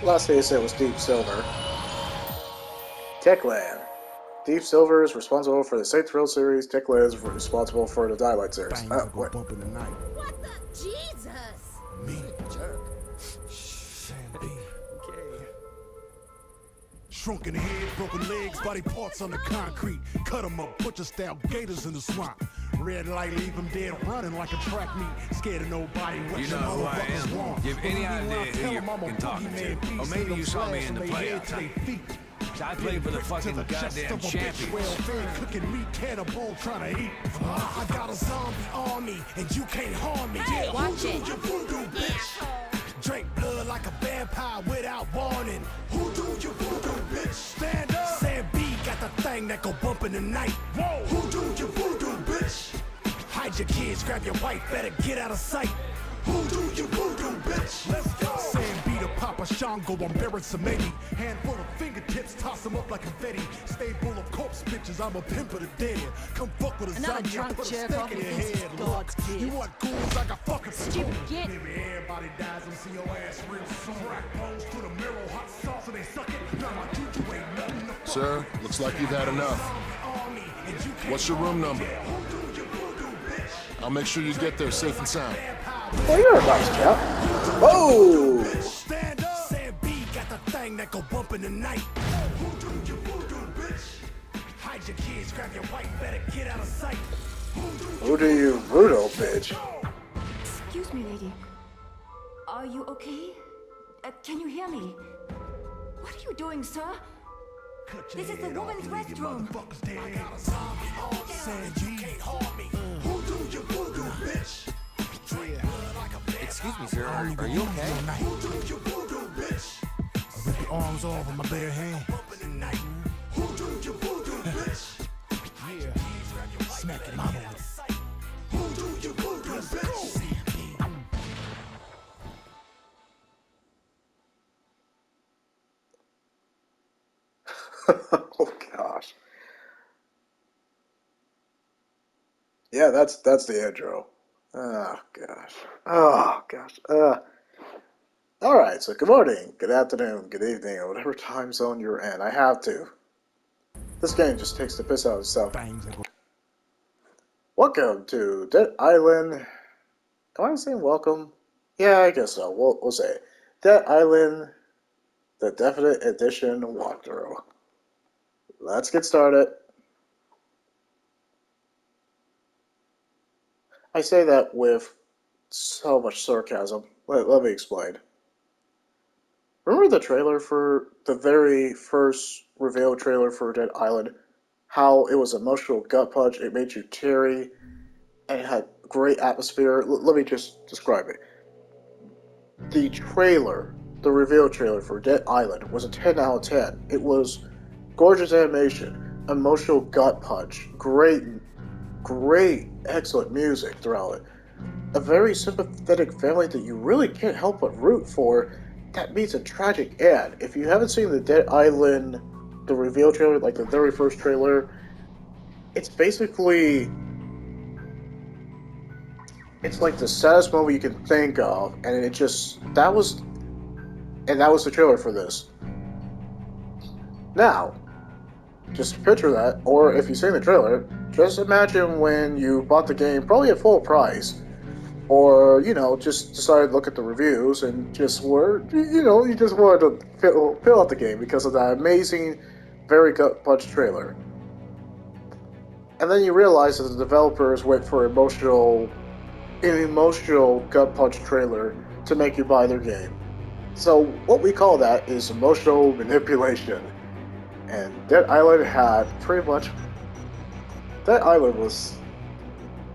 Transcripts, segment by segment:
Last case it was Deep Silver. Techland. Deep Silver is responsible for the Saint Thrill series. Techland is responsible for the Daylight series. Things that go What? bump in the night. What the? Jesus! Me. Jerk. Sam B. Okay. Shrunken head, broken legs, body parts on the concrete. Cut 'em up, butcher style gators in the swamp. Red light, leave 'em dead running like a track meet. Scared of nobody. You know who I am. Give any idea who you're fucking talking to. Or maybe you saw me in the playoffs. I played for the fucking goddamn champions. Cooking meat, cannibal trying to eat. I got a zombie army, and you can't harm me. Hey, watch it. You voodoo, bitch. Drink blood like a vampire without warning. Who do you voodoo, bitch? Stand up. Sam B got the thing that go bump in the night. Whoa. Who do you voodoo, bitch? Hide your kids, grab your wife, better get out of sight. Who do you voodoo, bitch? Let's go. Sam B to Papa Shango, I'm Baron Samedi. Handful of fingertips, toss them up like confetti. Stay full of corpse bitches, I'm a pimp of the dead. Come fuck with a Another zombie, I drunk put a jerk stick off in who your thinks head. he's God's Look, kid. you want ghouls like a fucking spoon. Get. Maybe everybody dies and see your ass real soon. Crack bones to the marrow, hot sauce and they suck it. Now my juju ain't nothing to fuck. Sir, looks like you've had enough. What's your room number? I'll make sure you get there safe and sound. Well, you're a nice chap. Whoa! Stand up. Sam B got the thing that go bump in the night. Who do you voodoo, bitch? Hide your kids, grab your wife, better get out of sight. Who do you voodoo, bitch? Excuse me, lady. Are you okay? Can you hear me? What are you doing, sir? This is the woman's restroom. I got a zombie on Sam B can't harm me. Who do you voodoo, bitch? Excuse me, sir. Are you okay? Who do you voodoo, bitch? I rip your arms off with my bare hand. Who do you voodoo, bitch? Yeah. Smack your mama with it. Who do you voodoo, bitch? Oh gosh. Yeah, that's the intro. Oh gosh. Oh gosh. All right. So good morning, good afternoon, good evening, or whatever time zone you're in. I have to. This game just takes the piss out of itself. Things that go Welcome to Dead Island. Am I saying welcome? Yeah, I guess so. We'll say it. Dead Island, the Definite Edition walkthrough. Let's get started. I say that with so much sarcasm. Let me explain. Remember the trailer for the very first reveal trailer for Dead Island? How it was emotional gut punch, it made you teary, and it had great atmosphere. Let me just describe it. The trailer, the reveal trailer for Dead Island, was a 10 out of 10. It was gorgeous animation, emotional gut punch, great, excellent music throughout it. A very sympathetic family that you really can't help but root for that meets a tragic end. If you haven't seen the Dead Island, the reveal trailer, like the very first trailer, it's basically, it's like the saddest movie you can think of, and that was the trailer for this. Now, just picture that, or if you've seen the trailer, just imagine when you bought the game, probably at full price, or, just decided to look at the reviews and you just wanted to fill out the game because of that amazing, very gut punch trailer. And then you realize that the developers went for an emotional gut punch trailer to make you buy their game. So what we call that is emotional manipulation. And Dead Island was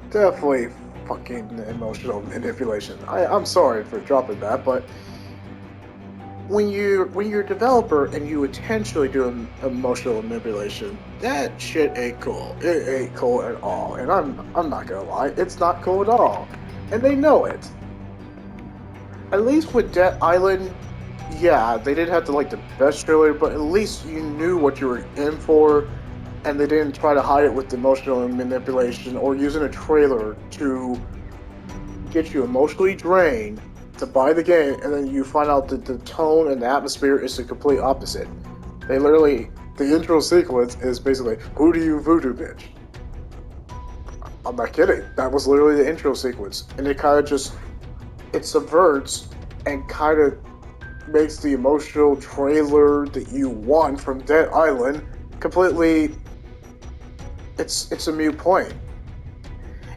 definitely fucking emotional manipulation. I'm sorry for dropping that, but when you're a developer and you intentionally do emotional manipulation, that shit ain't cool. It ain't cool at all. And I'm not gonna lie, it's not cool at all. And they know it. At least with Dead Island, yeah, they didn't have the best trailer, but at least you knew what you were in for, and they didn't try to hide it with emotional manipulation or using a trailer to get you emotionally drained to buy the game, and then you find out that the tone and the atmosphere is the complete opposite. They literally, the intro sequence is basically, who do you voodoo bitch? I'm not kidding. That was literally the intro sequence. And it kind of just, it subverts and kind of makes the emotional trailer that you want from Dead Island completely, it's a moot point.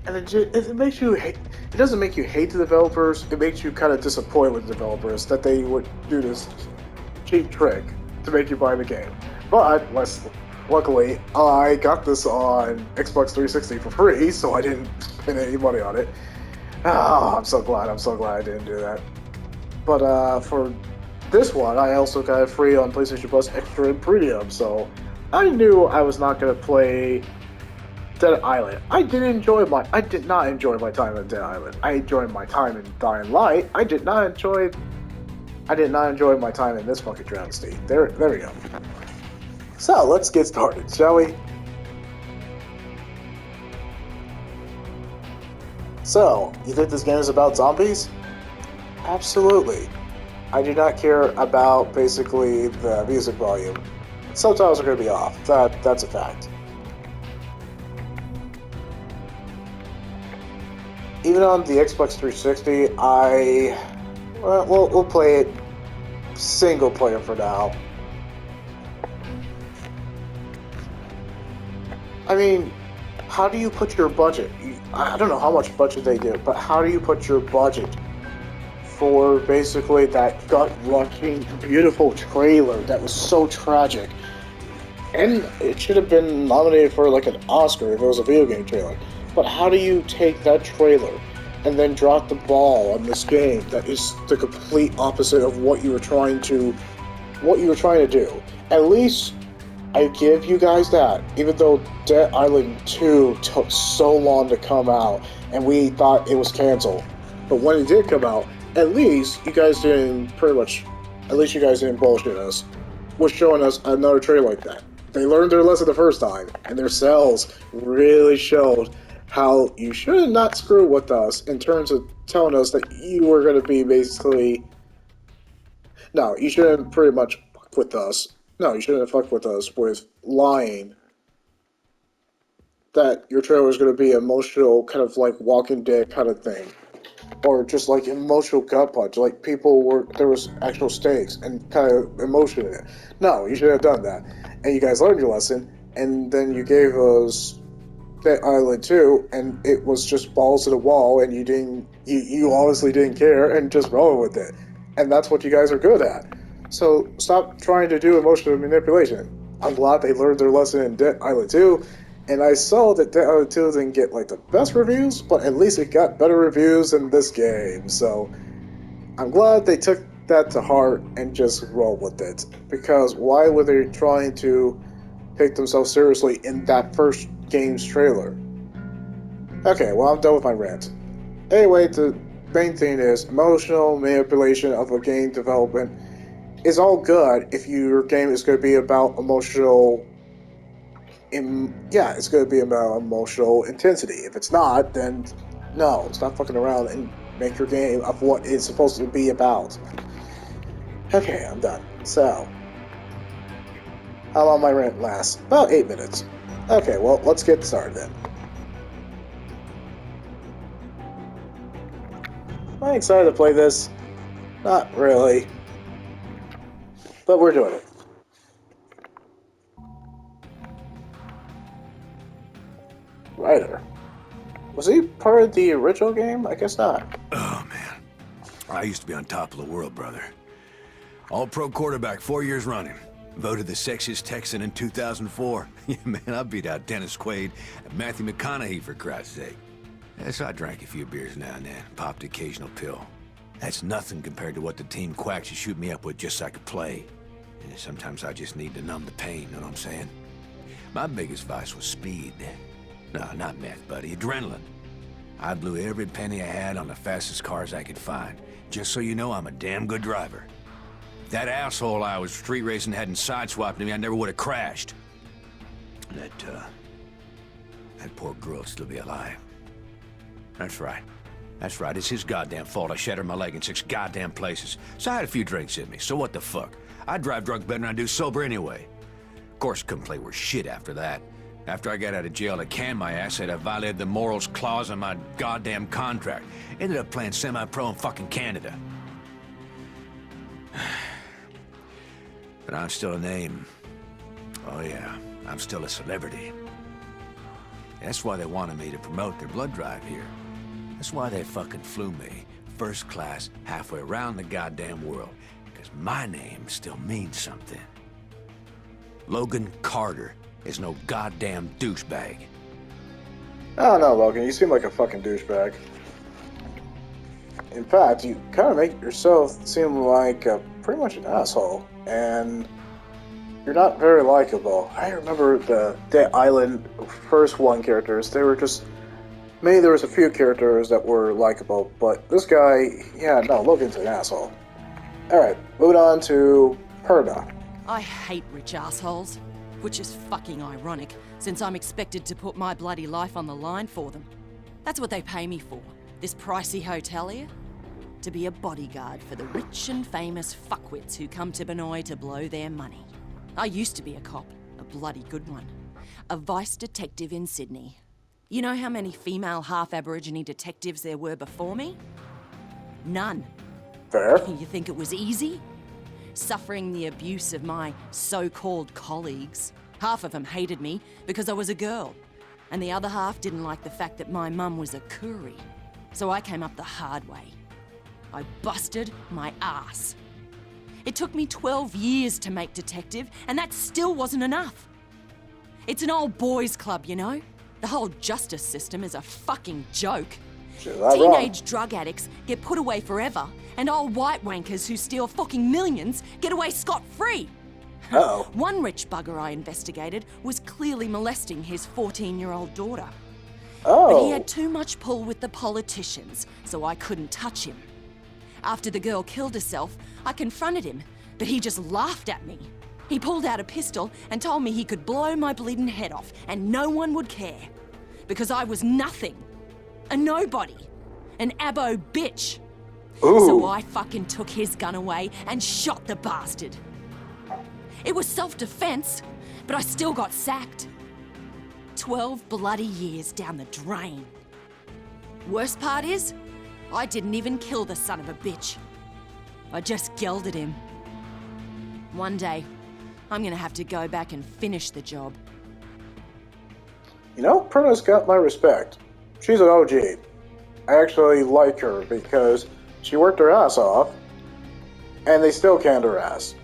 And it makes you hate, it doesn't make you hate the developers, it makes you kind of disappointed with the developers that they would do this cheap trick to make you buy the game. But, luckily, I got this on Xbox 360 for free, so I didn't spend any money on it. Oh, I'm so glad I didn't do that. But for this one, I also got it free on PlayStation Plus Extra and Premium, so I knew I was not going to play Dead Island. I did not enjoy my time in Dead Island. I enjoyed my time in Dying Light. I did not enjoy my time in this fucking travesty. There we go. So, let's get started, shall we? So, you think this game is about zombies? Absolutely. I do not care about, basically, the music volume. Subtitles are going to be off. That's a fact. Even on the Xbox 360, we'll play it single player for now. I mean, how do you put your budget? I don't know how much budget they did, but how do you put your budget for basically that gut-wrenching, beautiful trailer that was so tragic? And it should have been nominated for like an Oscar if it was a video game trailer. But how do you take that trailer and then drop the ball on this game that is the complete opposite of what you were trying to do? At least I give you guys that, even though Dead Island 2 took so long to come out and we thought it was canceled. But when it did come out, at least you guys didn't bullshit us with showing us another trailer like that. They learned their lesson the first time, and their sales really showed how you should not screw with us in terms of telling us that you were going to be basically... No, you shouldn't pretty much fuck with us. No, you shouldn't have fucked with us with lying that your trailer was going to be emotional, kind of like Walking Dead kind of thing. Or just like emotional gut punch, like there was actual stakes and kind of emotion in it. No, you should have done that. And you guys learned your lesson, and then you gave us Dead Island 2, and it was just balls to the wall, and you honestly didn't care, and just roll with it. And that's what you guys are good at. So stop trying to do emotional manipulation. I'm glad they learned their lesson in Dead Island 2, and I saw that Dead Island 2 didn't get like the best reviews, but at least it got better reviews than this game. So I'm glad they took that to heart and just roll with it. Because why were they trying to take themselves seriously in that first game's trailer? Okay, well, I'm done with my rant. Anyway, the main thing is emotional manipulation of a game development is all good if your game is going to be about emotional... it's going to be about emotional intensity. If it's not, then no, stop fucking around and make your game of what it's supposed to be about. Okay, I'm done. So, how long my rant lasts? About 8 minutes. Okay, well, let's get started then. Am I excited to play this? Not really. But we're doing it. Ryder. Was he part of the original game? I guess not. Oh, man. I used to be on top of the world, brother. All-pro quarterback 4 years running. Voted the sexiest Texan in 2004. Yeah, man, I beat out Dennis Quaid and Matthew McConaughey, for Christ's sake. Yeah, so I drank a few beers now and then, popped the occasional pill. That's nothing compared to what the team quacks shoot me up with just so I could play. And sometimes I just need to numb the pain, know what I'm saying? My biggest vice was speed. No, not meth, buddy. Adrenaline. I blew every penny I had on the fastest cars I could find. Just so you know, I'm a damn good driver. If that asshole I was street racing hadn't sideswiped me, I never would have crashed. That poor girl would still be alive. That's right. That's right, it's his goddamn fault I shattered my leg in 6 goddamn places. So I had a few drinks in me, so what the fuck? I drive drunk better than I do sober anyway. Of course, couldn't play worse shit after that. After I got out of jail, they canned my ass, said I violated the morals clause in my goddamn contract. Ended up playing semi-pro in fucking Canada. But I'm still a name. Oh yeah, I'm still a celebrity. That's why they wanted me to promote their blood drive here. That's why they fucking flew me first class halfway around the goddamn world. Because my name still means something. Logan Carter is no goddamn douchebag. I don't know, Logan. You seem like a fucking douchebag. In fact, you kind of make yourself seem like pretty much an asshole. And you're not very likable. I remember the Dead Island first one characters. They were just... Maybe there was a few characters that were likable, but this guy, yeah, no, Logan's an asshole. Alright, moving on to Perna. I hate rich assholes. Which is fucking ironic, since I'm expected to put my bloody life on the line for them. That's what they pay me for, this pricey hotel here. To be a bodyguard for the rich and famous fuckwits who come to Benoi to blow their money. I used to be a cop, a bloody good one. A vice detective in Sydney. You know how many female half-Aborigine detectives there were before me? None. Fair. You think it was easy? Suffering the abuse of my so-called colleagues. Half of them hated me because I was a girl, and the other half didn't like the fact that my mum was a Koori. So I came up the hard way. I busted my ass. It took me 12 years to make detective, and that still wasn't enough. It's an old boys club, you know? The whole justice system is a fucking joke. Teenage drug addicts get put away forever, and old white wankers who steal fucking millions get away scot-free. Uh-oh. One rich bugger I investigated was clearly molesting his 14-year-old daughter. Oh. But he had too much pull with the politicians, so I couldn't touch him. After the girl killed herself, I confronted him, but he just laughed at me. He pulled out a pistol and told me he could blow my bleeding head off and no one would care. Because I was nothing. A nobody. An abo bitch. Ooh. So I fucking took his gun away and shot the bastard. It was self-defense, but I still got sacked. 12 bloody years down the drain. Worst part is, I didn't even kill the son of a bitch. I just gelded him. One day, I'm gonna have to go back and finish the job. You know, Perna's got my respect. She's an OG. I actually like her because she worked her ass off, and they still canned her ass.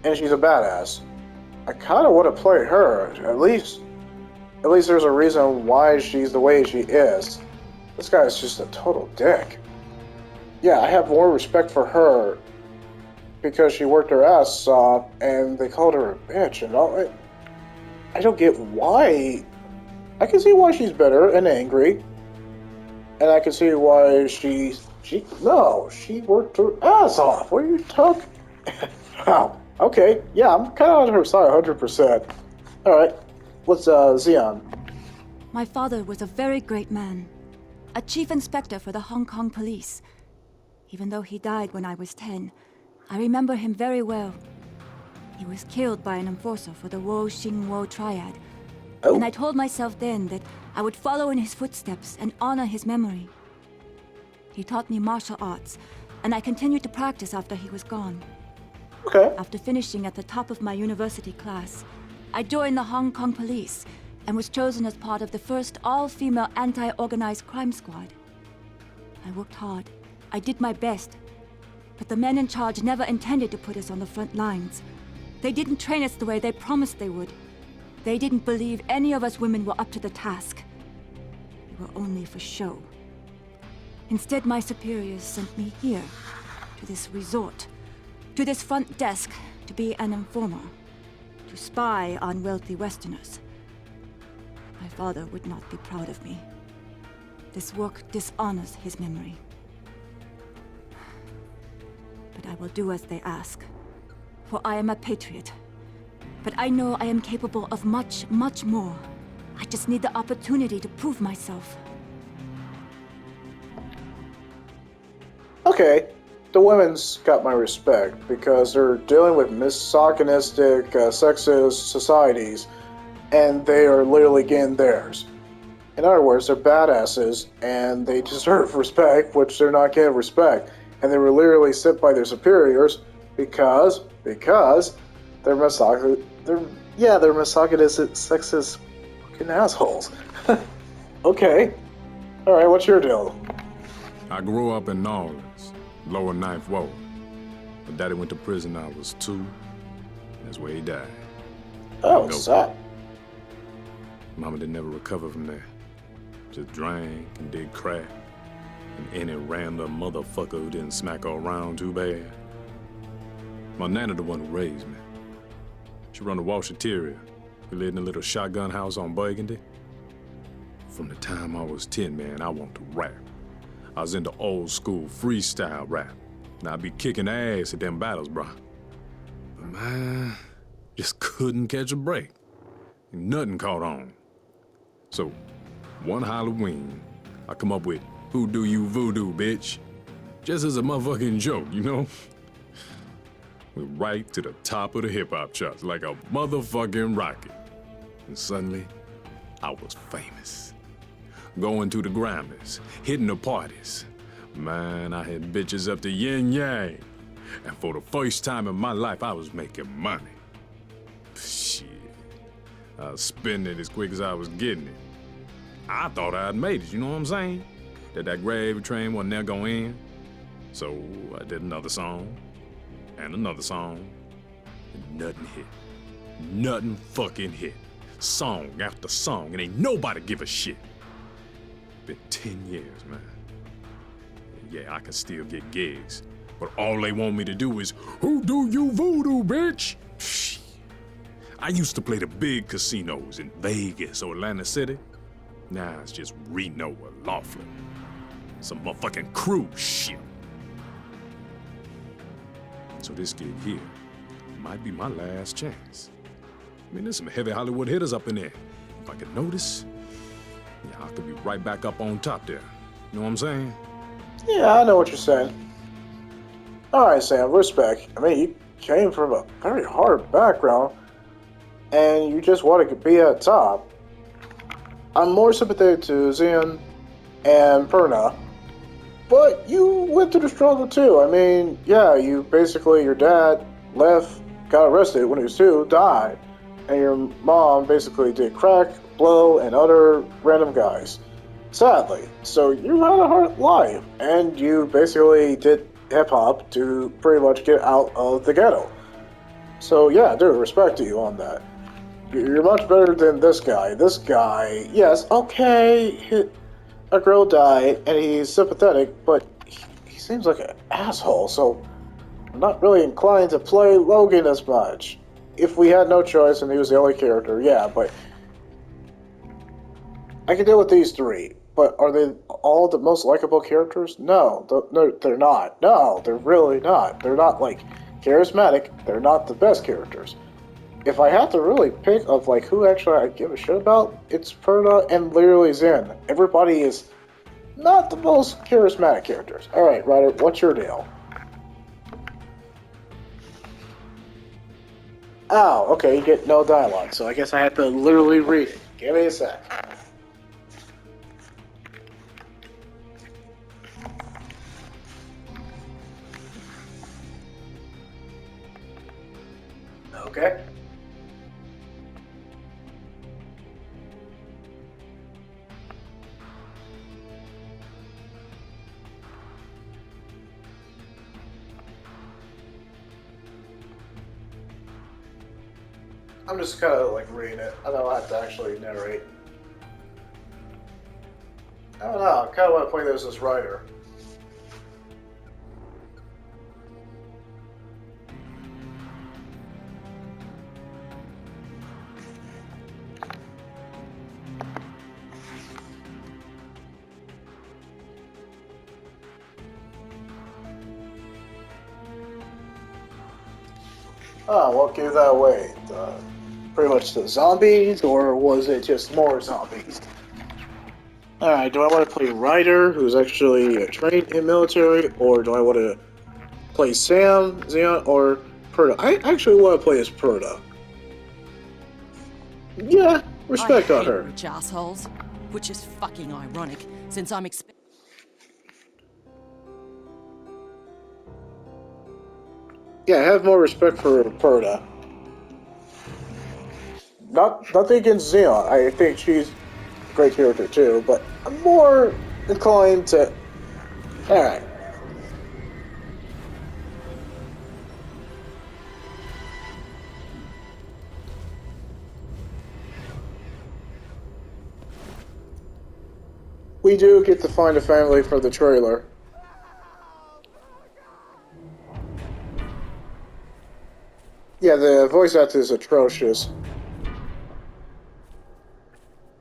And she's a badass. I kind of want to play her. At least there's a reason why she's the way she is. This guy is just a total dick. Yeah, I have more respect for her because she worked her ass off and they called her a bitch and all. I don't get why. I can see why she's bitter and angry. And I can see why she worked her ass off. What are you talking? Wow. Okay, yeah, I'm kind of on her side 100%. Alright, what's Xeon? My father was a very great man. A chief inspector for the Hong Kong police. Even though he died when I was 10, I remember him very well. He was killed by an enforcer for the Wo Xing Wo triad. Oh. And I told myself then that I would follow in his footsteps and honor his memory. He taught me martial arts, and I continued to practice after he was gone. Okay. After finishing at the top of my university class, I joined the Hong Kong police and was chosen as part of the first all-female anti-organized crime squad. I worked hard. I did my best. But the men in charge never intended to put us on the front lines. They didn't train us the way they promised they would. They didn't believe any of us women were up to the task. We were only for show. Instead, my superiors sent me here, to this resort, to this front desk, to be an informer, to spy on wealthy Westerners. My father would not be proud of me. This work dishonors his memory. But I will do as they ask, for I am a patriot. But I know I am capable of much, much more. I just need the opportunity to prove myself. okay, the women's got my respect because they're dealing with misogynistic, sexist societies, and they are literally getting theirs. In other words, they're badasses, and they deserve respect, which they're not getting respect. And they were literally sent by their superiors because they're they're misogynistic, sexist fucking assholes. Okay. Alright, what's your deal? I grew up in New Orleans, lower Ninth Ward. My daddy went to prison when I was 2. That's where he died. Oh, sad. Mama didn't ever recover from there. Just drank and did crack. And any random motherfucker who didn't smack her around too bad. My nana the one who raised me. She run a washateria. We lived in a little shotgun house on Burgundy. From the time I was 10, man, I wanted to rap. I was into old school freestyle rap. And I'd be kicking ass at them battles, bro. But man, just couldn't catch a break. Nothing caught on. So, one Halloween, I come up with, "Who do you voodoo, bitch?" Just as a motherfucking joke, you know? Went right to the top of the hip-hop charts like a motherfucking rocket. And suddenly, I was famous. Going to the Grammys, hitting the parties. Man, I had bitches up to yin yang. And for the first time in my life, I was making money. Shit. I was spending it as quick as I was getting it. I thought I'd made it, you know what I'm saying? That gravy train wasn't never gonna end. So I did another song, and another song, and nothing hit. Nothing fucking hit. Song after song, and ain't nobody give a shit. Been 10 years, man. Yeah, I can still get gigs, but all they want me to do is, "Who do you voodoo, bitch?" Shit. I used to play the big casinos in Vegas or Atlantic City. Now it's just Reno or Laughlin. Some motherfucking cruise ship. So this gig here might be my last chance. I mean, there's some heavy Hollywood hitters up in there. If I could notice, yeah, I could be right back up on top there. You know what I'm saying? Yeah, I know what you're saying. Alright, Sam, respect. I mean, you came from a very hard background, and you just want to be at the top. I'm more sympathetic to Xian and Perna, but you went through the struggle too. I mean, yeah, you basically, your dad left, got arrested when he was 2, died, and your mom basically did crack, blow, and other random guys. Sadly. So you had a hard life, and you basically did hip-hop to pretty much get out of the ghetto. So yeah, dude, respect to you on that. You're much better than this guy. This guy, yes, okay, a girl died, and he's sympathetic, but he seems like an asshole, so I'm not really inclined to play Logan as much. If we had no choice and he was the only character, yeah, but I can deal with these 3. But are they all the most likable characters? No, they're not. No, they're really not. They're not, like, charismatic. They're not the best characters. If I had to really pick of, like, who actually I give a shit about, it's Perna and literally Zen. Everybody is not the most charismatic characters. Alright, Ryder, what's your deal? Oh, okay, you get no dialogue, so I guess I have to literally read it. Give me a sec. Okay. I'm just kind of like reading it. I don't have to actually narrate. I don't know. I kind of want to play this as Ryder. Ah, what gave that away? Pretty much the zombies, or was it just more zombies? Alright, do I want to play Ryder, who's actually trained in military, or do I want to play Sam, Xeon, or Perta? I actually want to play as Perta. Yeah, I respect on hate her. rich assholes, which is fucking ironic, since I'm Yeah, I have more respect for Perta. Nothing against Xeon. I think she's a great character too, but I'm more inclined to. Alright. We do get to find a family for the trailer. Yeah, the voice acting is atrocious.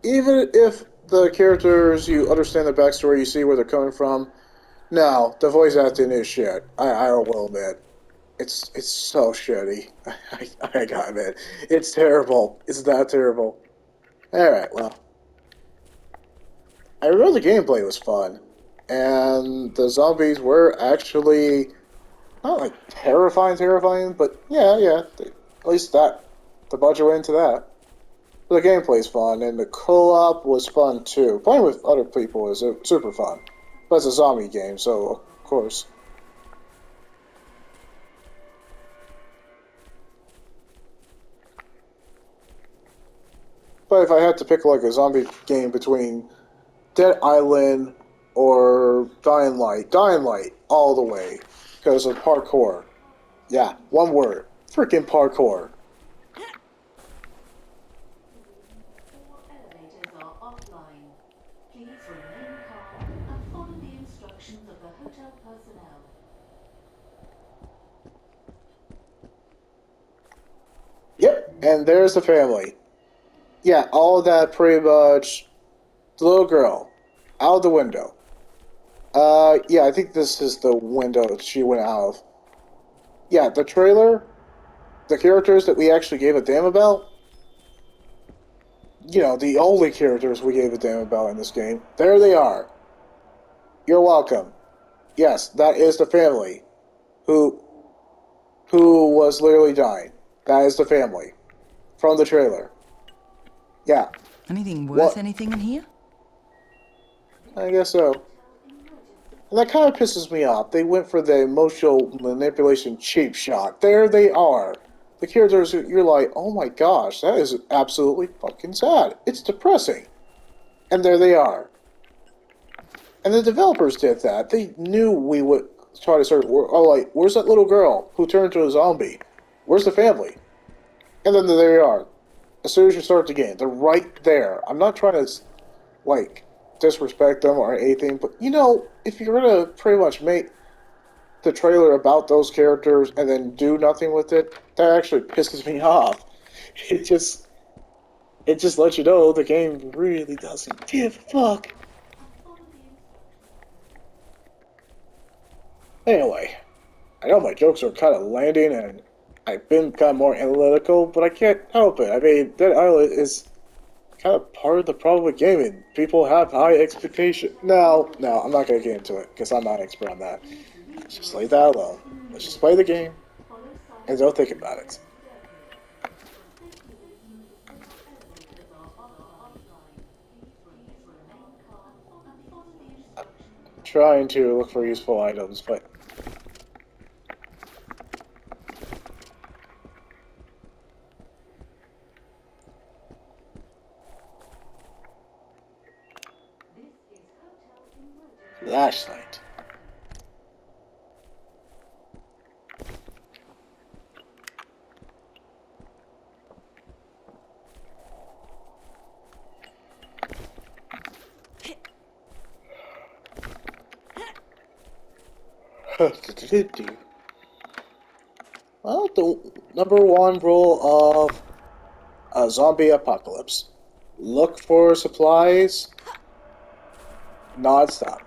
Even if the characters, you understand the backstory, you see where they're coming from, no, the voice acting is shit. I will admit. It's so shitty. I gotta admit. It's terrible. It's that terrible. Alright, well. I remember the gameplay was fun. And the zombies were actually not like terrifying, but yeah, at least that the budget went into that. The gameplay's fun, and the co-op was fun too. Playing with other people is super fun. But it's a zombie game, so of course. But if I had to pick like a zombie game between Dead Island or Dying Light all the way because of parkour. Yeah, one word, freaking parkour. Elevators are offline. Please remain calm and follow the instructions of the hotel personnel. Yep, and there's the family. Yeah, all that pretty much. The little girl, out of the window. Yeah, I think this is the window she went out of. Yeah, the trailer, the characters that we actually gave a damn about, the only characters we gave a damn about in this game, there they are. You're welcome. Yes, that is the family who was literally dying. That is the family from the trailer. Yeah. anything worth What? anything in here? I guess so. And that kind of pisses me off. They went for the emotional manipulation cheap shot. There they are. The characters, you're like, oh my gosh, that is absolutely fucking sad. It's depressing. And there they are. And the developers did that. They knew we would try to start. Oh, like, where's that little girl who turned into a zombie? Where's the family? And then there they are. As soon as you start the game, they're right there. I'm not trying to, like, disrespect them or anything, but if you're gonna pretty much make the trailer about those characters and then do nothing with it, that actually pisses me off. It just lets you know the game really doesn't give a fuck. Anyway, I know my jokes are kind of landing and I've been kind of more analytical, but I can't help it. I mean, Dead Island is kind of part of the problem with gaming. People have high expectations. No, I'm not going to get into it because I'm not an expert on that. Just leave that alone. Let's just play the game and don't think about it. I'm trying to look for useful items, but flashlight. Well, the number one rule of a zombie apocalypse: look for supplies non-stop.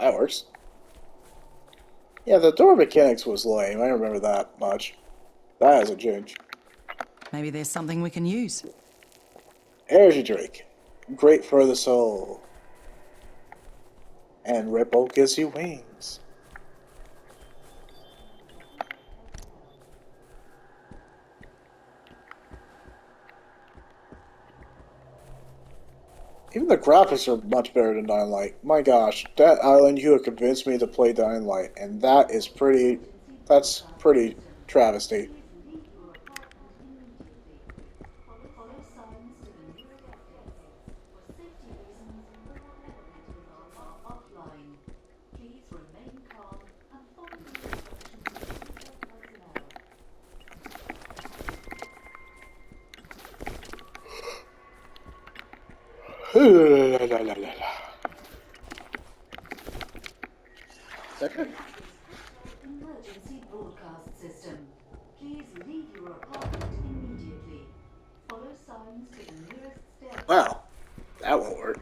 That works. Yeah, the door mechanics was lame. I remember that much. That is a ginge. Maybe there's something we can use. Energy drink. Great for the soul. And Ripple gives you wings. Even the graphics are much better than Dying Light. My gosh, Dead Island, you have convinced me to play Dying Light, and that is pretty... that's pretty travesty. Follow signs to the nearest exits. For safety reasons, all elevators are offline. Please remain calm and follow the instructions of hotel personnel. Okay. Emergency broadcast system. Please leave your apartment immediately. Follow signs to the nearest stair. Wow, that won't work.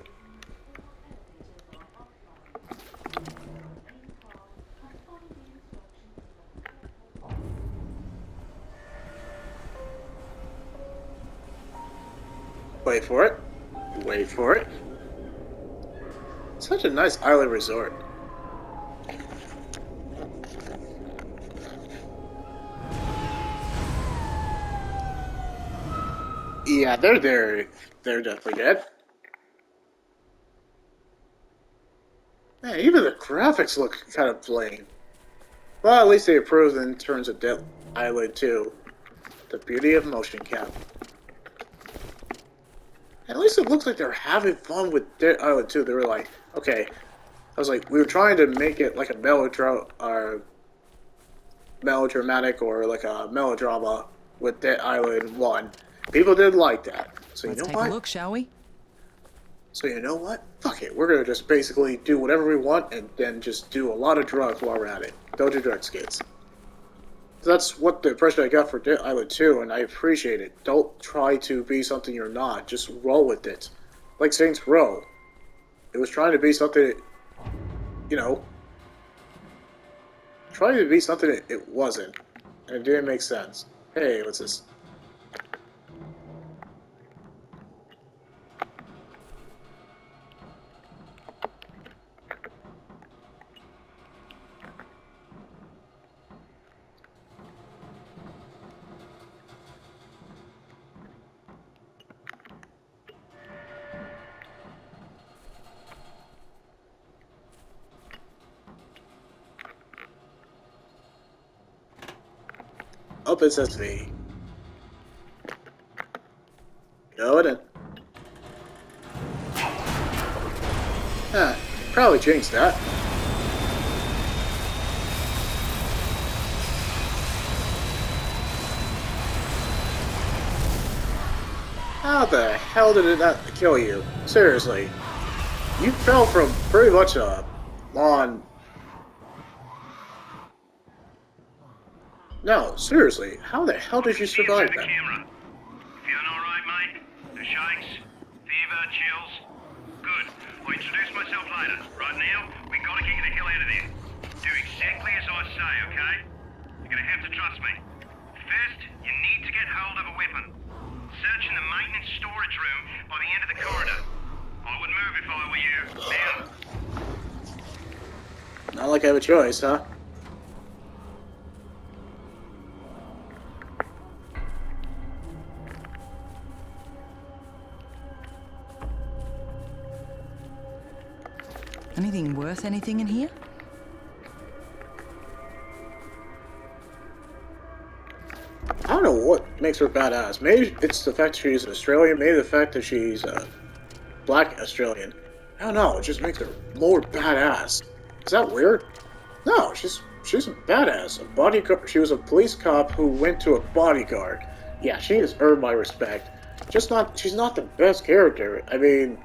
Wait for it. Wait for it. Such a nice island resort. Yeah, they're there. They're definitely dead. Man, even the graphics look kind of plain. Well, at least they improved in terms of Dead Island 2. The beauty of motion cap. At least it looks like they're having fun with Dead Island 2. They were like, okay. I was like, we were trying to make it like a melodramatic or like a melodrama with Dead Island 1. People didn't like that. So Let's you know take what? a look, shall we? So you know what? Fuck it. We're gonna just basically do whatever we want and then just do a lot of drugs while we're at it. Don't do drugs, kids. So that's what the impression I got for Dead Island 2, and I appreciate it. Don't try to be something you're not. Just roll with it. Like Saints Row. It was trying to be something, you know, trying to be something it wasn't. And it didn't make sense. Hey, what's this? Oh, it says V. Go it in. Huh, probably jinxed that. How the hell did it not kill you? Seriously. You fell from pretty much a lawn. No, seriously, how the hell did you survive that? Camera. Feeling alright, mate? The shakes? Fever? Chills? Good. I'll introduce myself later. Right now, we gotta get you the hell out of there. Do exactly as I say, okay? You're gonna have to trust me. First, you need to get hold of a weapon. Search in the maintenance storage room by the end of the corridor. I would move if I were you. Now. Not like I have a choice, huh? Anything worth anything in here? I don't know what makes her badass. Maybe it's the fact she's an Australian, maybe the fact that she's a black Australian. I don't know, it just makes her more badass. Is that weird? No, she's a badass. A bodyguard. She was a police cop who went to a bodyguard. Yeah, she has earned my respect. She's not the best character. I mean,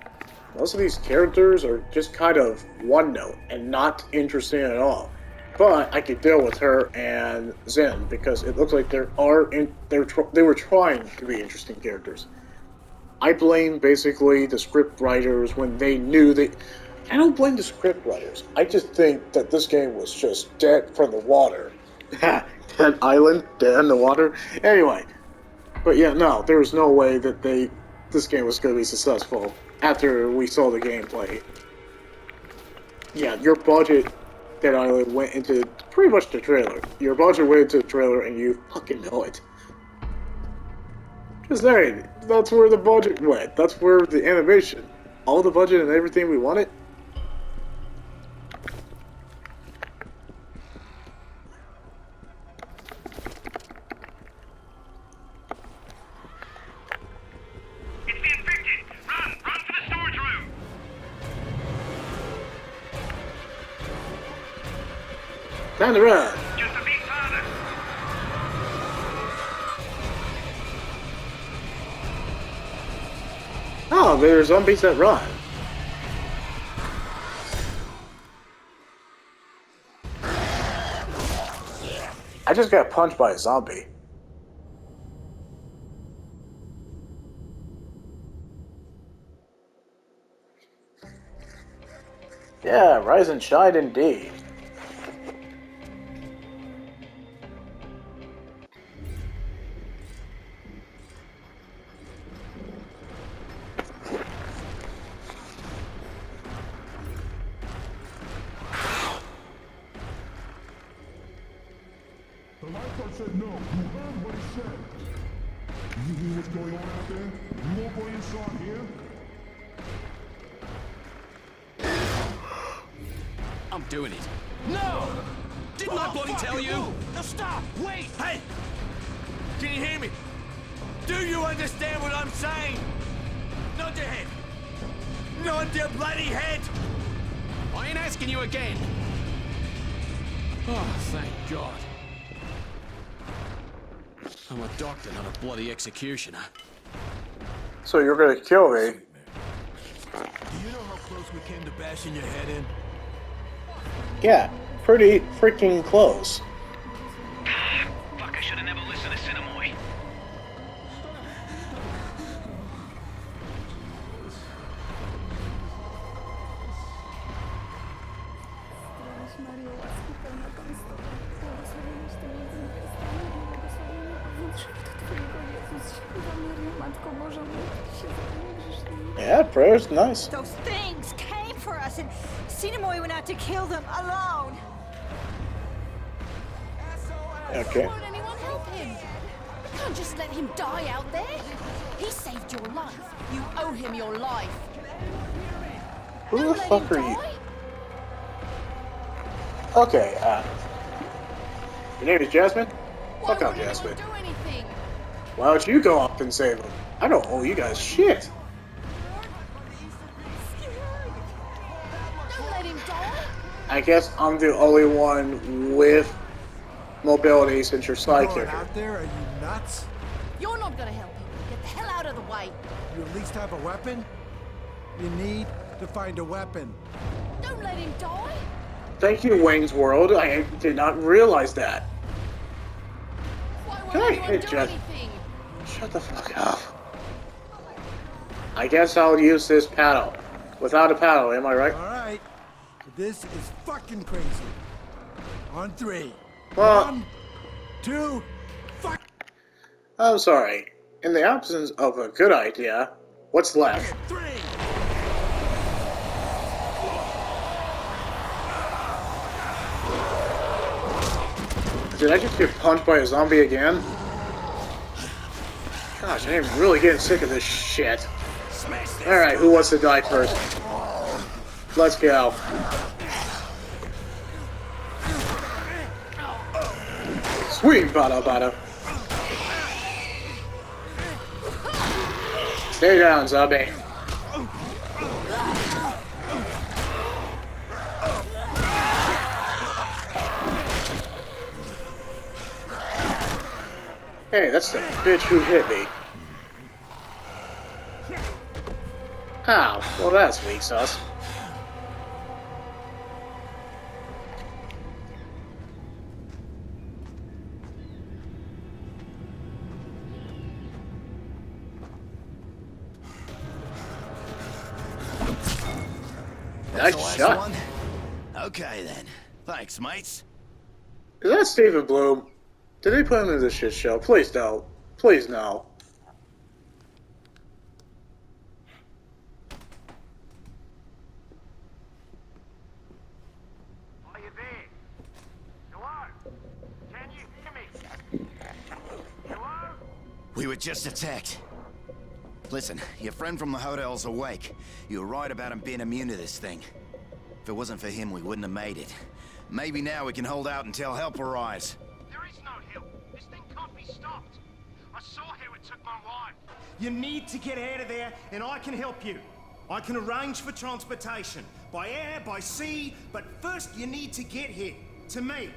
most of these characters are just kind of one note and not interesting at all. But I could deal with her and Zen because it looks like they were trying to be interesting characters. I blame basically the script writers when they knew that I don't blame the scriptwriters. I just think that this game was just dead from the water. Dead island, dead in the water. Anyway, but yeah, no, there was no way that this game was going to be successful after we saw the gameplay. Yeah, your budget, Dead Island, went into pretty much the trailer. Your budget went into the trailer, and you fucking know it. Just saying, that's where the budget went. That's where the animation, all the budget and everything we wanted. It's the infected! Run! Run for the storage room! Time to run. Just a bit further! Oh, there's zombies that run. I just got punched by a zombie. Yeah, rise and shine indeed. The lifeguard said no. You heard what he said. You hear what's going on out there? You won't go inside here? I'm doing it. No! Didn't I bloody tell you? No, stop! Wait! Hey! Can you hear me? Do you understand what I'm saying? Nod your head. Nod your bloody head! I ain't asking you again. Oh, thank God. I'm a doctor, not a bloody executioner. So you're gonna kill me? Do you know how close we came to bashing your head in? Yeah, pretty freaking close. Fuck, I should have never listened to Cinemoy. Yeah, prayer's nice. Those things came for us, and Cinemoy went out to kill them alone. Okay. Won't anyone help him? You can't just let him die out there. He saved your life. You owe him your life. Who the Don't let fuck him are you? die. Okay, your name is Jasmine? Why Fuck out, won't anyone Jasmine. do anything? Why don't you go up and save him? I don't owe you guys shit. Don't let him die. I guess I'm the only one with mobility since you're side Going character. out there? Are you nuts? You're not gonna help him. Get the hell out of the way. You at least have a weapon? You need to find a weapon. Don't let him die. Thank you, Wayne's World. I did not realize that. Why won't Hey, anyone hey, do Jess. anything? Shut the fuck up. I guess I'll use this paddle. Without a paddle, am I right? All right. This is fucking crazy. On three. Well- 1, 2, fuck. I'm sorry. In the absence of a good idea, what's left? 3. Did I just get punched by a zombie again? Gosh, I am really getting sick of this shit. Alright, who wants to die first? Let's go. Sweet bada bada. Stay down, zombie. Hey, that's the bitch who hit me. Ow, well that's weak sauce. Nice the last shot. one? Okay then. Thanks, mates. Is that Stephen Bloom? Did they put him in this shit show? Please no. Please no. Are you there? Hello? Can you hear me? Hello? We were just attacked. Listen, your friend from the hotel's awake. You were right about him being immune to this thing. If it wasn't for him, we wouldn't have made it. Maybe now we can hold out until help arrives. There is no help. This thing can't be stopped. I saw how it took my wife. You need to get out of there, and I can help you. I can arrange for transportation, by air, by sea, but first you need to get here, to me.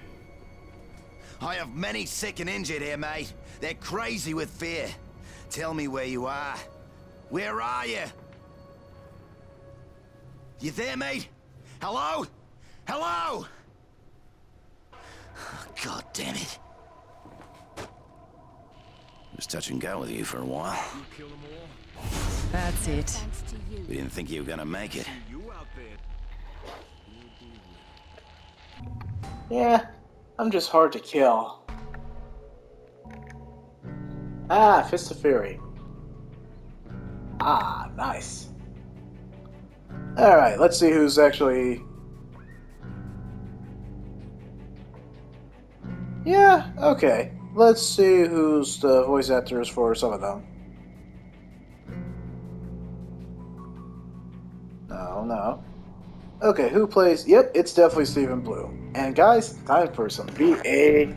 I have many sick and injured here, mate. They're crazy with fear. Tell me where you are. Where are you? You there, mate? Hello? Hello? God damn it. Was touch and go with you for a while. That's it. Thanks to you. We didn't think you were gonna make it. Yeah, I'm just hard to kill. Ah, Fist of Fury. Ah, nice. Alright, let's see who's actually... Yeah, okay. Let's see who's the voice actors for some of them. No. Okay, who plays... Yep, it's definitely Stephen Bloom. And guys, time for some VA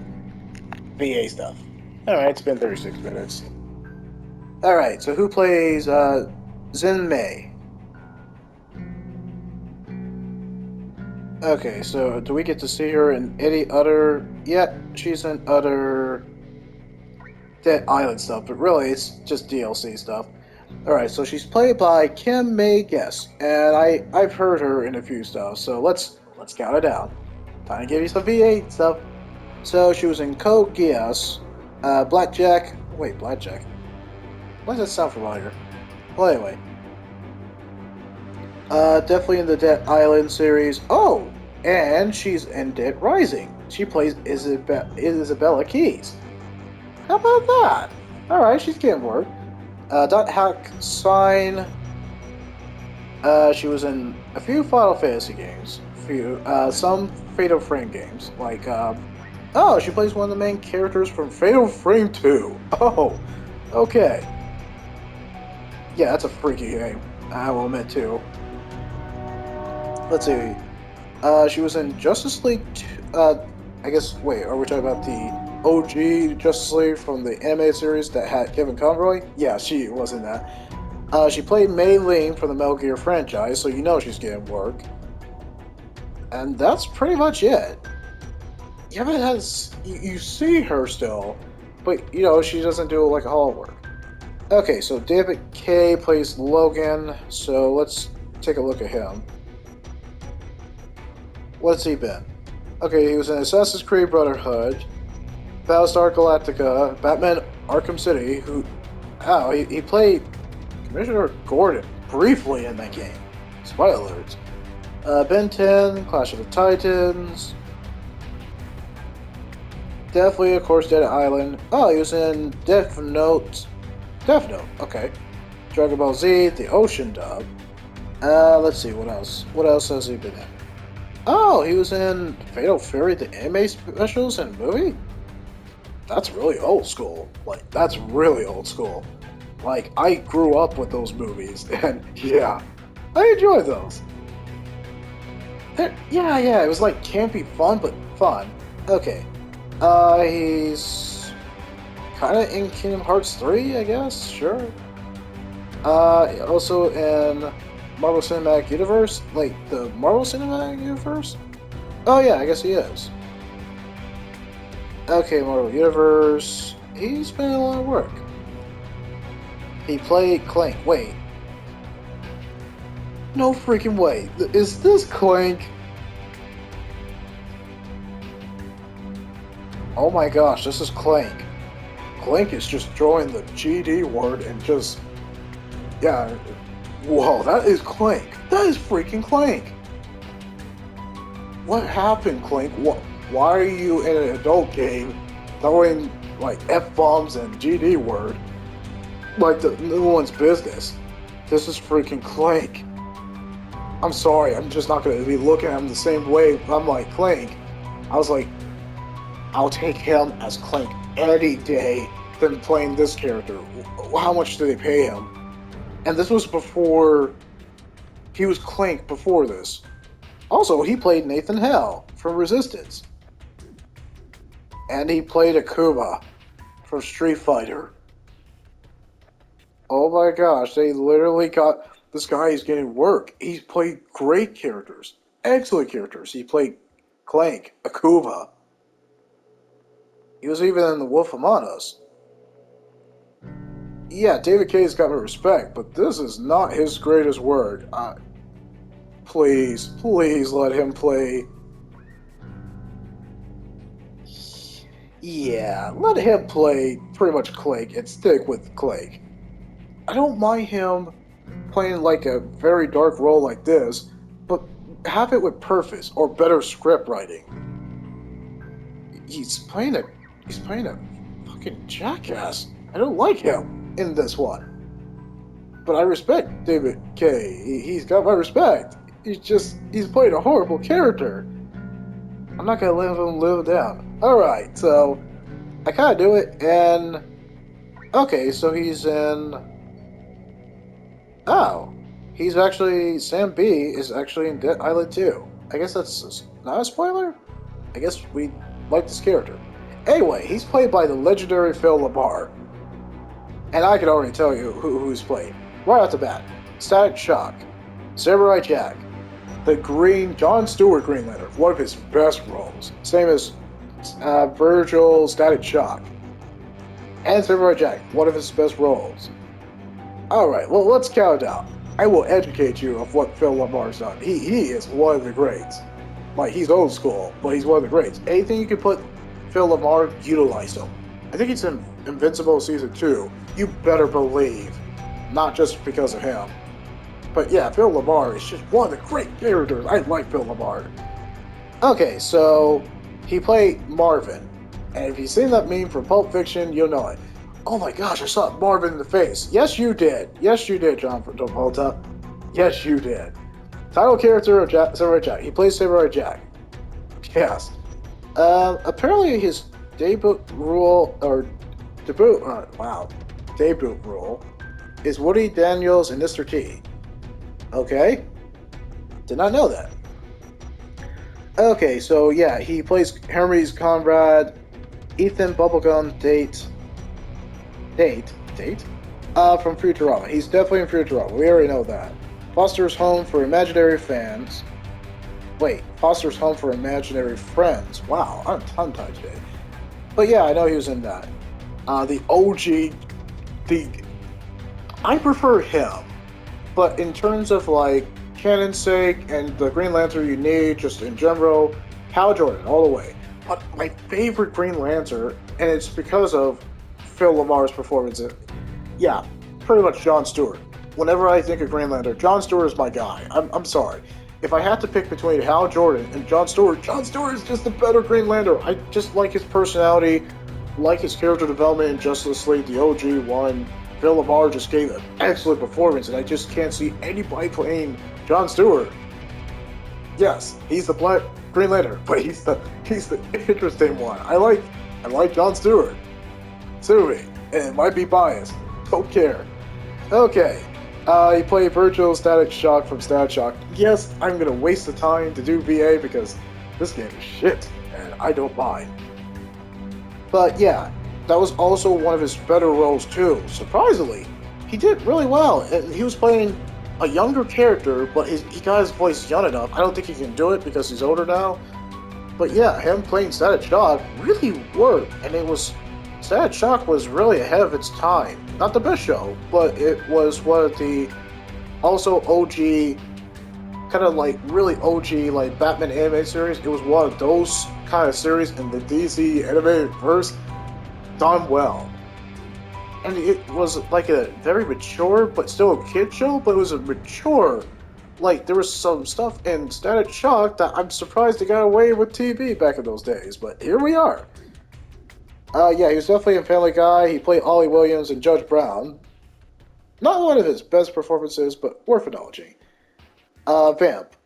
stuff. Alright, it's been 36 minutes. Alright, so who plays Xin Mei? Okay, so do we get to see her in any other... Yeah, she's in other Dead Island stuff, but really it's just DLC stuff. Alright, so she's played by Kim May Guest, and I've heard her in a few stuff, so let's count it down. Time to give you some VA stuff. So she was in Code Geass, Blackjack... Wait, Blackjack? Why does that sound familiar? Well, anyway. Definitely in the Dead Island series. Oh! And she's in Dead Rising. She plays Isabella Keys. How about that? Alright, she's getting work. Dot Hack Sign. She was in a few Final Fantasy games. Some Fatal Frame games. Like, oh, she plays one of the main characters from Fatal Frame 2. Oh, okay. Yeah, that's a freaky game, I will admit too. Let's see. She was in Justice League 2, I guess, wait, are we talking about the OG Justice League from the anime series that had Kevin Conroy? Yeah, she was in that. She played Mei Ling from the Metal Gear franchise, so you know she's getting work. And that's pretty much it. You haven't had, you see her still, but you know, she doesn't do like a whole work. Okay, so David Kaye plays Logan, so let's take a look at him. What's he been? Okay, he was in Assassin's Creed Brotherhood, Battlestar Galactica, Batman Arkham City, he played Commissioner Gordon briefly in that game. Spoiler alerts. Ben 10, Clash of the Titans. Definitely, of course, Dead Island. Oh, he was in Death Note, okay. Dragon Ball Z, the Ocean dub. Let's see, what else? What else has he been in? Oh, he was in Fatal Fury, the anime specials and movie? That's really old school. Like, that's really old school. Like, I grew up with those movies, and yeah, I enjoy those. Yeah, it was like campy fun, but fun. Okay. He's kind of in Kingdom Hearts 3, I guess, sure. Also in Marvel Cinematic Universe, like the Marvel Cinematic Universe? Oh yeah, I guess he is. Okay, Marvel Universe. He's been in a lot of work. He played Clank. Wait. No freaking way. Is this Clank? Oh my gosh, this is Clank. Clank is just throwing the GD word and just... Yeah. Whoa, that is Clank. That is freaking Clank. What happened, Clank? Why are you in an adult game throwing like F-bombs and GD word like no one's business? This is freaking Clank. I'm sorry, I'm just not gonna be looking at him the same way. I'm like, Clank. I was like, I'll take him as Clank any day than playing this character. How much did they pay him? And this was before he was Clank before this. Also, he played Nathan Hale from Resistance. And he played Akuma from Street Fighter. Oh my gosh, they literally got... This guy is getting work. He's played great characters. Excellent characters. He played Clank, Akuma. He was even in The Wolf Among Us. Yeah, David Cage got my respect, but this is not his greatest work. Please let him play. Yeah, let him play pretty much Clank and stick with Clank. I don't mind him playing like a very dark role like this, but have it with purpose or better script writing. He's playing a fucking jackass. I don't like him in this one. But I respect David K. He's got my respect. He's playing a horrible character. I'm not gonna let him live down. Alright, so I kinda do it, and okay, so he's in... Oh, he's actually... Sam B is actually in Dead Island 2. I guess that's not a spoiler? I guess we like this character. Anyway, he's played by the legendary Phil LaMarr. And I can already tell you who's played. Right off the bat. Static Shock, Samurai Jack, the John Stewart Green Lantern, one of his best roles. Same as Virgil, Static Shock. And Samurai Jack, one of his best roles. Alright, well, let's count it out. I will educate you of what Phil LaMarr's done. He is one of the greats. Like, he's old school, but he's one of the greats. Anything you can put Phil LaMarr, utilize him. I think he's in Invincible Season 2. You better believe. Not just because of him. But yeah, Phil LaMarr is just one of the great characters. I like Phil LaMarr. Okay, so he played Marvin. And if you've seen that meme from Pulp Fiction, you'll know it. Oh my gosh, I saw Marvin in the face. Yes, you did. Yes, you did, John Travolta. Yes, you did. Title character of Samurai Jack. He plays Samurai Jack. Yes. Apparently his debut role is Woody Daniels and Mr. T. Okay. Did not know that. Okay, so yeah, he plays Hermes Conrad, Ethan Bubblegum Date from Futurama. He's definitely in Futurama. We already know that. Foster's Home for Imaginary Fans. Wait, Foster's Home for Imaginary Friends. Wow, I'm tongue-tied today. But yeah, I know he was in that. The OG, I prefer him. But in terms of like canon's sake and the Green Lantern you need, just in general, Hal Jordan all the way. But my favorite Green Lantern, and it's because of Phil LaMarr's performance, yeah, pretty much John Stewart. Whenever I think of Green Lantern, John Stewart is my guy. I'm sorry. If I had to pick between Hal Jordan and John Stewart is just the better Green Lantern. I just like his personality, like his character development in Justice League, the OG one. Phil LaMarr just gave an excellent performance, and I just can't see anybody playing John Stewart. Yes, he's the Black Green Lantern, but he's the interesting one. I like John Stewart. Sue me, and it might be biased. Don't care. Okay. He played Virgil Static Shock from Static Shock. Yes, I'm gonna waste the time to do VA because this game is shit, and I don't mind. But yeah, that was also one of his better roles too. Surprisingly, he did really well, and he was playing a younger character, but he got his voice young enough. I don't think he can do it because he's older now. But yeah, him playing Static Shock really worked, and Static Shock was really ahead of its time. Not the best show, but it was one of the also OG, kind of like really OG like Batman animated series. It was one of those kind of series in the DC animated verse done well. And it was like a very mature, but still a kid show, but it was a mature Like, there was some stuff in Static Shock that I'm surprised they got away with TV back in those days, but here we are. Yeah, he was definitely in Family Guy. He played Ollie Williams and Judge Brown. Not one of his best performances, but worth acknowledging. Vamp.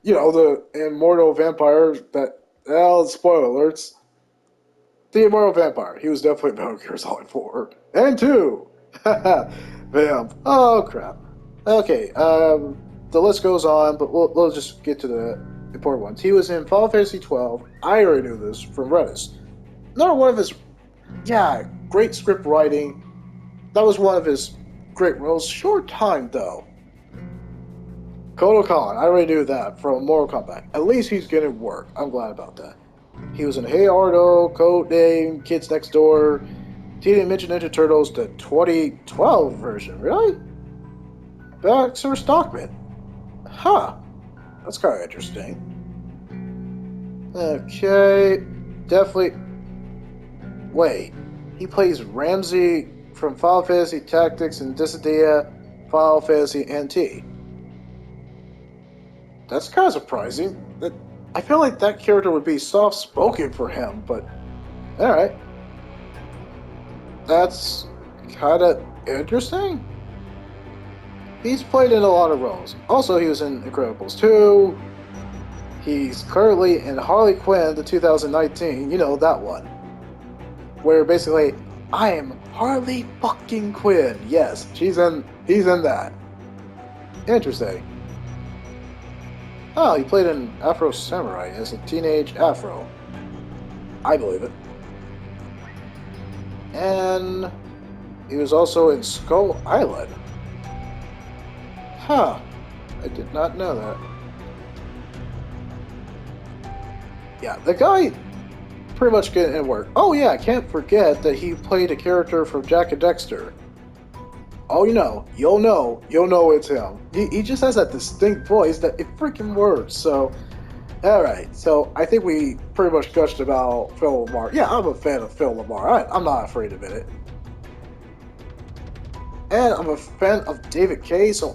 You know, the immortal vampire that... Well, spoiler alerts. The immortal vampire. He was definitely Metal Gear Solid 4. And 2! Vamp. Oh, crap. Okay, the list goes on, but we'll just get to the important ones. He was in Final Fantasy XII. I already knew this from Redis. Another one of his... Yeah, great script writing. That was one of his great roles. Short time, though. Kotal Kahn, I already knew that from Mortal Kombat. At least he's getting work. I'm glad about that. He was in Hey Ardo, Codename, Kids Next Door, Teenage Mutant Ninja Turtles, the 2012 version. Really? Baxter Stockman. Huh. That's kind of interesting. Okay. Definitely. Wait. He plays Ramsey from Final Fantasy Tactics and Dissidia, Final Fantasy NT. That's kind of surprising. I feel like that character would be soft-spoken for him, but... Alright. That's kind of interesting. He's played in a lot of roles. Also, he was in Incredibles 2. He's currently in Harley Quinn, the 2019, you know, that one. Where basically, I am Harley fucking Quinn. Yes, he's in that. Interesting. Oh, he played in Afro Samurai as a teenage Afro. I believe it. And he was also in Skull Island. Huh. I did not know that. Yeah, the guy pretty much getting in work. Oh yeah, I can't forget that he played a character from Jak and Daxter. Oh, you'll know it's him. He just has that distinct voice that it freaking works. So, alright, so I think we pretty much gushed about Phil Lamar. Yeah, I'm a fan of Phil Lamar. I'm not afraid to admit it. And I'm a fan of David Kaye, so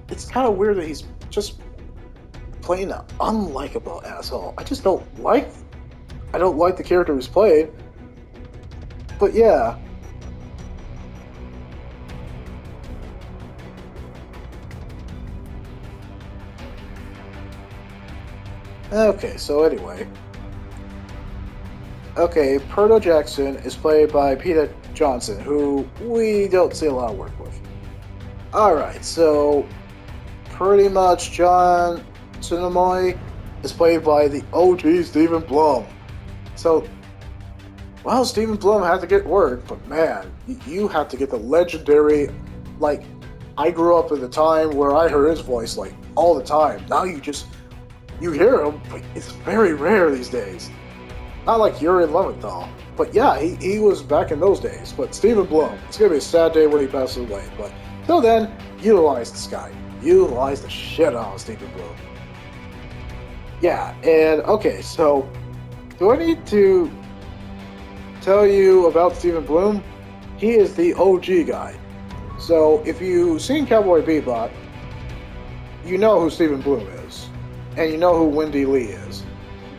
it's kind of weird that he's just playing an unlikable asshole. I don't like the character he's played. But yeah. Okay, so anyway. Okay, Perdo Jackson is played by Peter Johnson, who we don't see a lot of work with. Alright, so pretty much John Sinamoi is played by the OG Stephen Blum. So, well, Stephen Blum had to get work, but man, you have to get the legendary, like, I grew up at the time where I heard his voice, like, all the time. Now you hear him, but it's very rare these days. Not like Yuri Lowenthal. But yeah, he was back in those days. But Stephen Blum, it's going to be a sad day when he passes away. But till then, utilize this guy. Utilize the shit out of Stephen Blum. Yeah, and okay, so do I need to tell you about Stephen Blum? He is the OG guy. So if you've seen Cowboy Bebop, you know who Stephen Blum is. And you know who Wendy Lee is.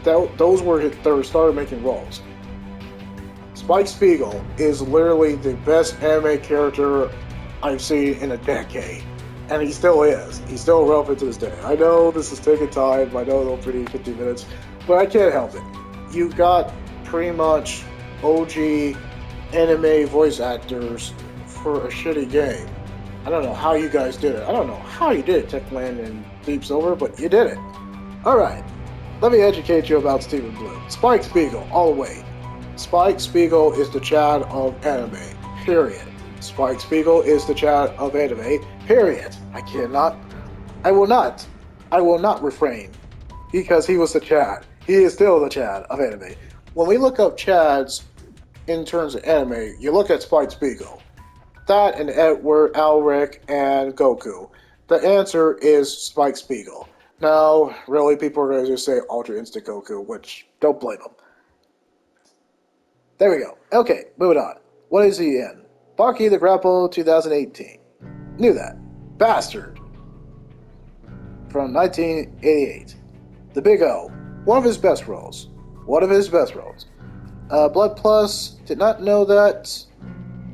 Those were they started making roles. Spike Spiegel is literally the best anime character I've seen in a decade. And he still is. He's still relevant to this day. I know this is taking time. I know it'll be 50 minutes. But I can't help it. You got pretty much OG anime voice actors for a shitty game. I don't know how you guys did it. I don't know how you did it, Techland and Deep Silver, but you did it. Alright, let me educate you about Stephen Blum. Spike Spiegel, all the way. Spike Spiegel is the Chad of anime, period. Spike Spiegel is the Chad of anime, period. I will not refrain, because he was the Chad. He is still the Chad of anime. When we look up Chads in terms of anime, you look at Spike Spiegel. That and Edward, Elric, and Goku. The answer is Spike Spiegel. Now, really, people are going to just say Ultra Instinct Goku, which, don't blame them. There we go. Okay, moving on. What is he in? Baki the Grapple 2018. Knew that. Bastard. from 1988. The Big O. One of his best roles. One of his best roles. Blood Plus, did not know that.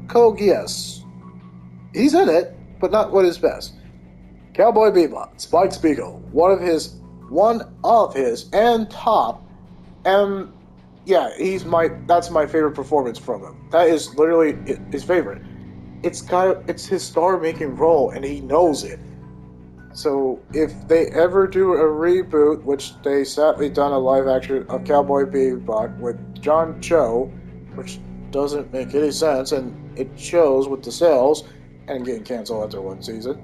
Kogue, yes. He's in it, but not what is best. Cowboy Bebop, Spike Spiegel. One of his, and top, and yeah, that's my favorite performance from him. That is literally his favorite. It's his star-making role, and he knows it. So if they ever do a reboot, which they sadly done a live action of Cowboy Bebop with John Cho, which doesn't make any sense, and it shows with the sales and getting canceled after one season.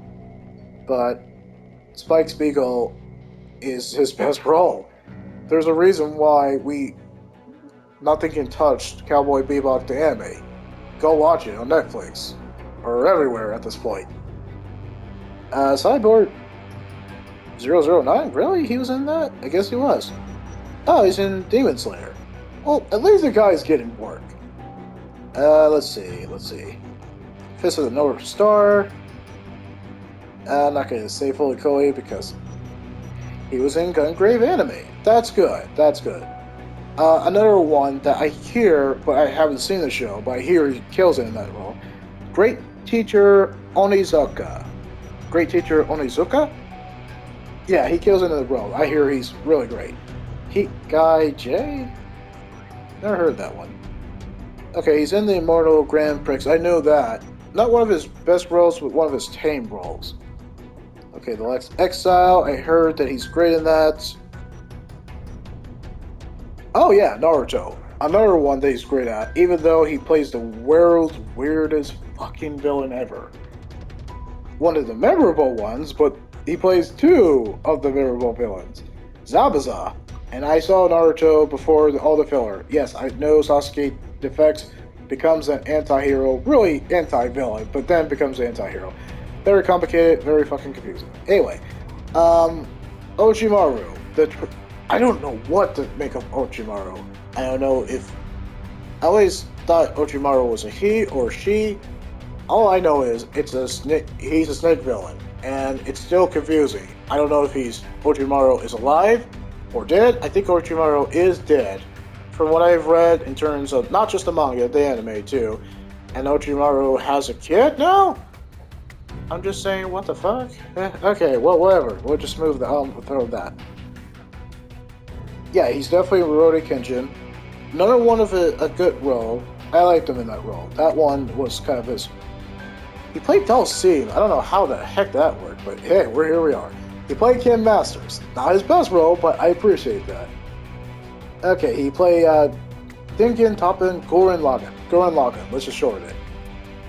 But Spike Spiegel is his best role. There's a reason why nothing can touch Cowboy Bebop the anime. Go watch it on Netflix or everywhere at this point. Cyborg 009? Really? He was in that? I guess he was. Oh, he's in Demon Slayer. Well, at least the guy's getting work. Let's see. Fist of the North Star. I'm not going to say fully Koei because he was in Gungrave Anime. That's good. Another one that I hear, but I haven't seen the show, but I hear he kills it in that role. Great Teacher Onizuka. Great Teacher Onizuka? Yeah, he kills it in the role. I hear he's really great. Guy J? Never heard that one. Okay, he's in the Immortal Grand Prix. I know that. Not one of his best roles, but one of his tame roles. Okay, The Last Exile. I heard that he's great in that. Oh yeah, Naruto. Another one that he's great at, even though he plays the world's weirdest fucking villain ever. One of the memorable ones, but he plays two of the memorable villains. Zabuza. And I saw Naruto before all the filler. Yes, I know Sasuke defects, becomes an anti-hero, really anti-villain, but then becomes an anti-hero. Very complicated, very fucking confusing. Anyway, Orochimaru. I don't know what to make of Orochimaru. I don't know if... I always thought Orochimaru was a he or she. All I know is he's a snake villain, and it's still confusing. I don't know if Orochimaru is alive or dead. I think Orochimaru is dead, from what I've read in terms of not just the manga, the anime too. And Orochimaru has a kid now? I'm just saying, what the fuck? Okay, well, whatever. We'll just move throw that. Yeah, he's definitely Rurouni Kenshin. Another one of a good role. I liked him in that role. That one was kind of his... He played Dhalsim. I don't know how the heck that worked, but hey, here we are. He played Ken Masters. Not his best role, but I appreciate that. Okay, he played Dingen Toppen Gurren Lagann, let's just shorten it.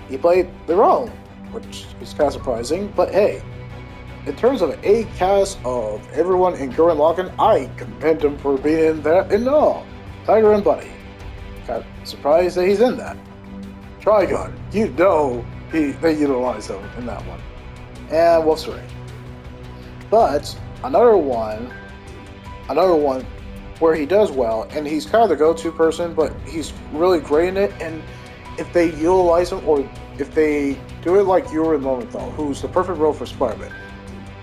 He played the role, which is kind of surprising, but hey, in terms of a cast of everyone in Gurren Lagann, I commend him for being in there and all. Tiger and Buddy. Kind of surprised that he's in that. Trigun, you know they utilized him in that one. And Wolf's Rain. But another one where he does well, and he's kind of the go-to person, but he's really great in it, and if they utilize him, or if they do it like Yuri Lowenthal, who's the perfect role for Spider-Man,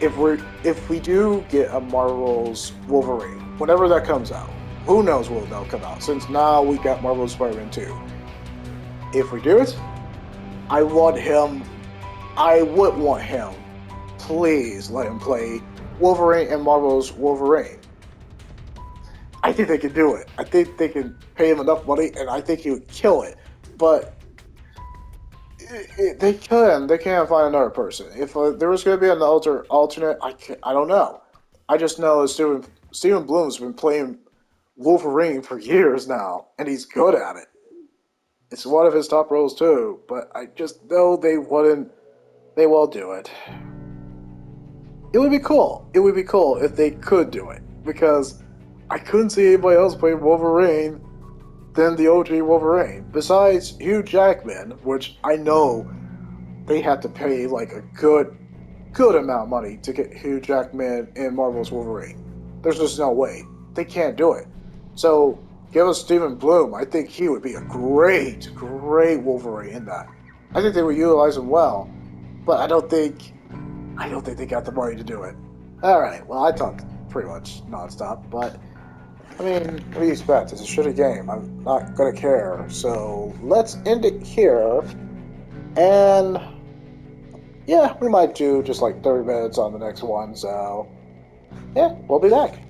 if we do get a Marvel's Wolverine, whenever that comes out, who knows when that'll come out, since now we got Marvel's Spider-Man 2. If we do it, I would want him, please let him play Wolverine and Marvel's Wolverine. I think they can do it. I think they can pay him enough money, and I think he would kill it. But they can't find another person. If there was going to be an alternate, I don't know. I just know Steven Blum's been playing Wolverine for years now, and he's good at it. It's one of his top roles too, but I just know they won't do it. It would be cool. It would be cool if they could do it, because I couldn't see anybody else playing Wolverine than the OG Wolverine. Besides Hugh Jackman, which I know they had to pay like a good amount of money to get Hugh Jackman in Marvel's Wolverine. There's just no way. They can't do it. So give us Steven Blum. I think he would be a great Wolverine in that. I think they would utilize him well, but I don't think they got the money to do it. Alright, well, I talked pretty much nonstop, but I mean, what do you expect? It's a shitty game. I'm not gonna care. So let's end it here. And yeah, we might do just like 30 minutes on the next one. So yeah, we'll be back.